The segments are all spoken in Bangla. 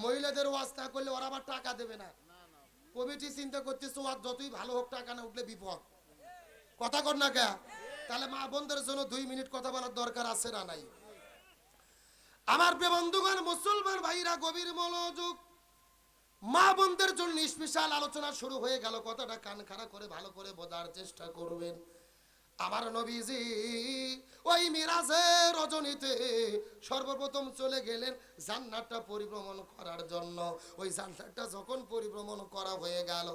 মহিলাদের ওয়াজ না করলে ওরা আবার টাকা দেবে না। কমিটি চিন্তা করতেছে ওয়াজ যতই ভালো হোক টাকা না উঠলে বিপদ। কথা কর না কে? তাহলে মা বোনদের জন্য 2 মিনিট কথা বলার দরকার আছে না নাই? আমার প্রিয় বন্ধুগণ, মুসলমান ভাইরা গভীর মনোযোগ, মা বোনদের জন্য স্পেশাল আলোচনা শুরু হয়ে গেল। কথাটা কান খাড়া করে ভালো করে বোঝার চেষ্টা করবেন। আমার নবীজি ওই মিরাজের রজনীতে সর্বপ্রথম চলে গেলেন জান্নাতটা পরিভ্রমণ করার জন্য। ওই জান্নাতটা যখন পরিভ্রমণ করা হয়ে গেল,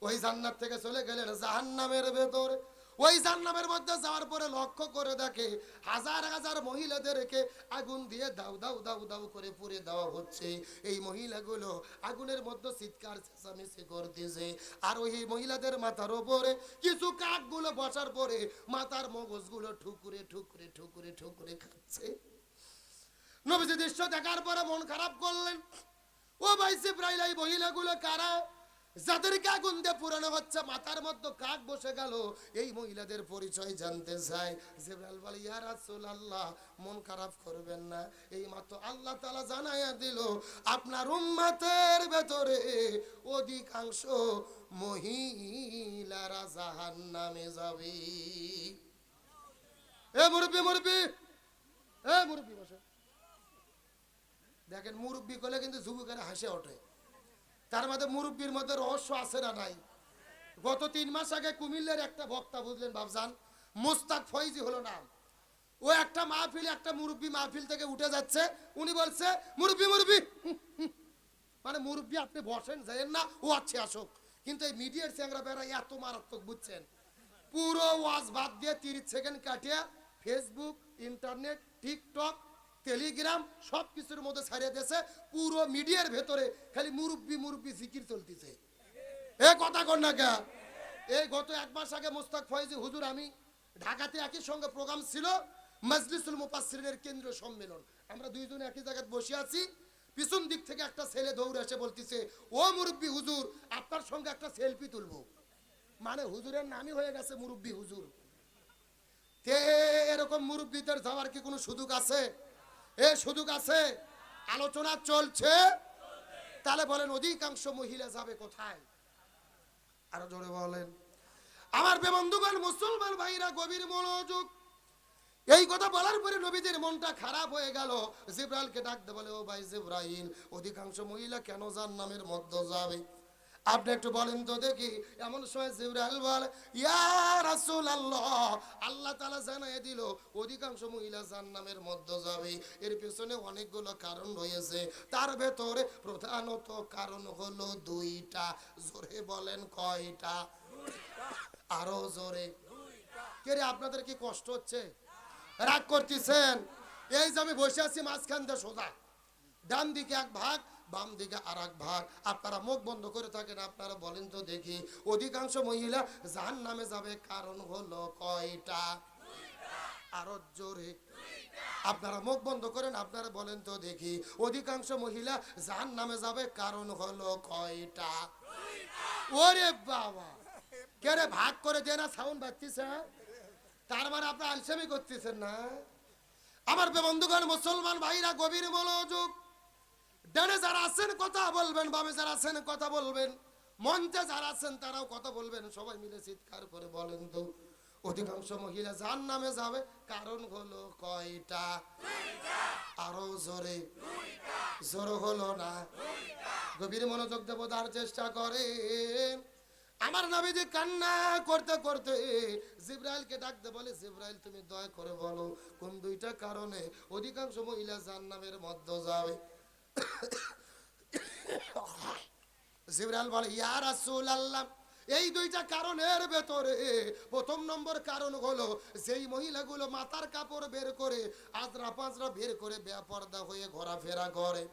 ওই জান্নাত থেকে চলে গেলেন জাহান্নামের ভেতরে। ওই জাহান্নামের মধ্যে যাওয়ার পরে লক্ষ্য করে দেখে হাজার হাজার মহিলাদেরকে আগুন দিয়ে দাউ দাউ দাউ দাউ করে পুড়ে দেওয়া হচ্ছে। এই মহিলাগুলো আগুনের মধ্যে চিৎকার চেঁচামেচি করতেছে। আর ওই মহিলাদের মাথার উপরে কিছু কাকগুলো বসার পরে মাথার মগজগুলো ঠুকুরে ঠুকুরে ঠুকুরে ঠুকুরে খাচ্ছে। নবীজি দৃশ্য দেখার পরে মন খারাপ করলেন। ও ভাই জিবরাইল, এই মহিলাগুলো কারা যাদেরকে আগুন দিয়ে পুরানো হচ্ছে, মাথার মধ্যে কাক বসে গেল? এই মহিলাদের পরিচয় জানতে চাই। জিবরাইল বলে, ইয়া রাসূলুল্লাহ, মন খারাপ করবেন না, এই মাত্র আল্লাহ তাআলা জানায়া দিল আপনার উম্মতের ভেতরে অধিকাংশ মহিলারা জাহান্নামে যাবে। এ মুরব্বি মুরব্বি, এ মুরব্বি বসে দেখেন, মুরব্বি করলে কিন্তু যুবকেরা হাসে ওঠে। তার মধ্যে মুরব্বির মধ্যে রহস্য আছে না নাই? গত 3 মাস আগে কুমিল্লার একটা বক্তা, বুঝলেন বাবজান, মুস্তাক ফয়জি হলো নাম। ও একটা মাহফিলে, একটা মুরব্বি মাহফিল থেকে উঠে যাচ্ছে, উনি বলছে মুরব্বি মুরব্বি, মানে মুরব্বি আপনি বসেন যাইয়েন না, ও আছে আসুক। কিন্তু এই মিডিয়ার চ্যাংরা বেড়া এত মারাত্মক, বুঝছেন, পুরো ওয়াজ বাদ দিয়ে 30 সেকেন্ড কাটিয়ে ফেসবুক, ইন্টারনেট, টিকটক, টেলিগ্রাম সব কিছুর মধ্যে ছাড়িয়ে দিয়েছে। পুরো মিডিয়ার ভেতরে খালি মুরব্বি মুরব্বি জিকির চলতেছে। এ কথা কর না কে? এই গত 1 মাস আগে মুস্তাক ফয়জি হুজুর, আমি ঢাকাতে একই সঙ্গে প্রোগ্রাম ছিল মজলিসুল মুফাসসিরিনের কেন্দ্রীয় সম্মেলন। আমরা দুইজনে একই জায়গায় বসে আছি। পিছন দিক থেকে একটা ছেলে দৌড়ে এসে বলতেছে, ও মুরব্বি হুজুর, আপনার সঙ্গে একটা সেলফি তুলবো। মানে হুজুরের নামই হয়ে গেছে মুরব্বি হুজুর। তে এরকম মুরব্বিদের যাওয়ার কি কোনো সুযোগ আছে? এ সুযোগ আছে? আলোচনা চলছে। তাহলে বলেন অধিকাংশ মহিলা যাবে কোথায়? আরো জোরে বলেন। আমার বন্ধুগণ, মুসলমান ভাইরা গভীর মনোযোগ, এই কথা বলার পরে নবীদের মনটা খারাপ হয়ে গেল। জিবরাইলকে ডাকতে বলে, ও ভাই জিবরাইল, অধিকাংশ মহিলা কেন জাহান্নামের মধ্যে যাবে? আপনি একটু বলেন তো দেখি। এমন সময় জিবরাইল বলে, ইয়া রাসূলুল্লাহ, আল্লাহ তাআলা জানিয়ে দিল অধিকাংশ মহিলা জাহান্নামের মধ্যে যাবে। এর পেছনে অনেকগুলো কারণ রয়েছে, তার ভেতরে প্রধানত কারণ হলো 2টা। জোরে বলেন কয়টা? আরো জোরে। কে রে, আপনাদের কি কষ্ট হচ্ছে? রাগ করতেছেন? এই যে আমি বসে আছি মাঝখান দিয়ে সোজা, ডান দিকে এক ভাগ, বাম দিকে আর এক ভাগ। আপনারা মুখ বন্ধ করে থাকেন, আপনারা বলেন তো দেখি অধিকাংশ মহিলা জাহান্নামে যাবে কারণ হলো কয়টা? আরো জোরে। আপনারা মুখ বন্ধ করেন, আপনারা বলেন তো দেখি অধিকাংশ মহিলা জাহান্নামে যাবে কারণ হলো কয়টা? ওরে বাবা, কে রে, ভাগ করে দেয় না, সাউন্ড বাজতেছে। তার মানে আপনারা আলসেমি করতেছেন না? আমার বন্ধুগণ, মুসলমান ভাইরা গভীর মনোযোগ, ডানে যারা আছেন কথা বলবেন, বামে যারা আছেন কথা বলবেন, মঞ্চে যারা আছেন তারাও কথা বলবেন। সবাই মিলে চিৎকার করে বলেন তো অধিকাংশ মহিলা জাহান্নামে যাবে কারণ হলো কয়টা? আরো জোরে। জোর হলো না? গভীর মনোযোগ দেব, তার চেষ্টা করেন। আমার নবীজি কান্না করতে করতে জিবরাইলকে ডাকতে বলে, জিবরাইল তুমি দয়া করে বলো কোন 2টা কারণে অধিকাংশ মহিলা জাহান্নামের মধ্যে যাবে? জিবরাইল বলে, ইয়া রাসূলুল্লাহ, এই 2টা কারণের ভেতরে প্রথম নম্বর কারণ হলো যেই মহিলাগুলো মাথার কাপড় বের করে আজরা পাজরা বের করে বেপরদা হয়ে ঘোরাফেরা করে,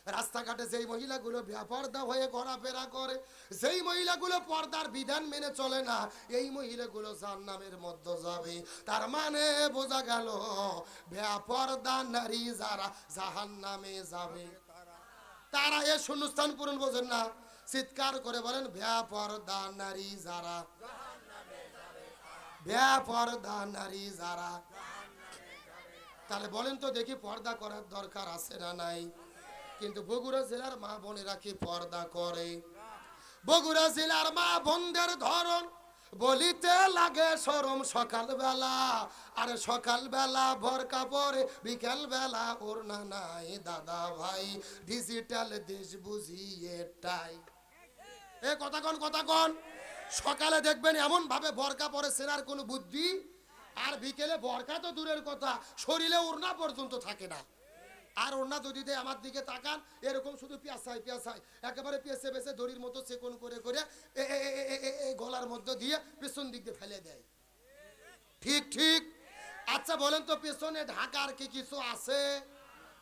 রাস্তাঘাটে যেই মহিলাগুলো বেপরদা হয়ে ঘোরাফেরা করে, যেই মহিলাগুলো পর্দার বিধান মেনে চলে না, এই মহিলাগুলো জাহান্নামের মধ্যে যাবে। তার মানে বোঝা গেল বেপরদা নারী যারা জাহান্নামে যাবে তারা। এ শূন্যস্থান পূরণ বোঝেন না? চিৎকার করে বলেন, বেপরদা নারী যারা, বেপরদা নারী যারা। তাহলে বলেন তো দেখি পর্দা করার দরকার আছে না নাই? কিন্তু বগুড়া জেলার মা বোনেরা কি পর্দা করে? বগুড়া জেলার মা বোনদের ধরন বলিতে লাগে শরম। সকালবেলা আর সকালবেলা ভরকা পরে, বিকাল বেলা ওড়না নাই দাদা ভাই, ডিজিটাল দেশ বুঝিয়ে টাই। এ কথা কন, কথা কন। সকালে দেখবেন এমন ভাবে বরকা পরে সেনার কোনো বুদ্ধি, আর বিকেলে বরকা তো দূরের কথা, শরীরে ওড়না পর্যন্ত থাকে না। আর ওড়না যদি দেয় আমার দিকে তাকান, এরকম শুধু পেঁচায় পেঁচায়, একেবারে পেঁচে পেঁচে দড়ির মতো চেকন করে করে গলার মধ্যে দিয়ে পেছন দিক দিয়ে ফেলে দেয়। ঠিক ঠিক। আচ্ছা বলেন তো, পেছনে ঢাকার কি কিছু আছে?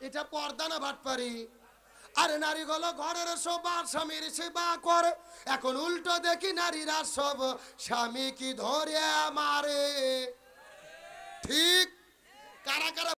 এটা পর্দা না বাটপারি? আরে নারীগুলো ঘরের শোভা, স্বামীর সেবা করে। এখন উল্টো দেখি নারীরা সব স্বামী কি ধরে মারে। ঠিক। কারা কারা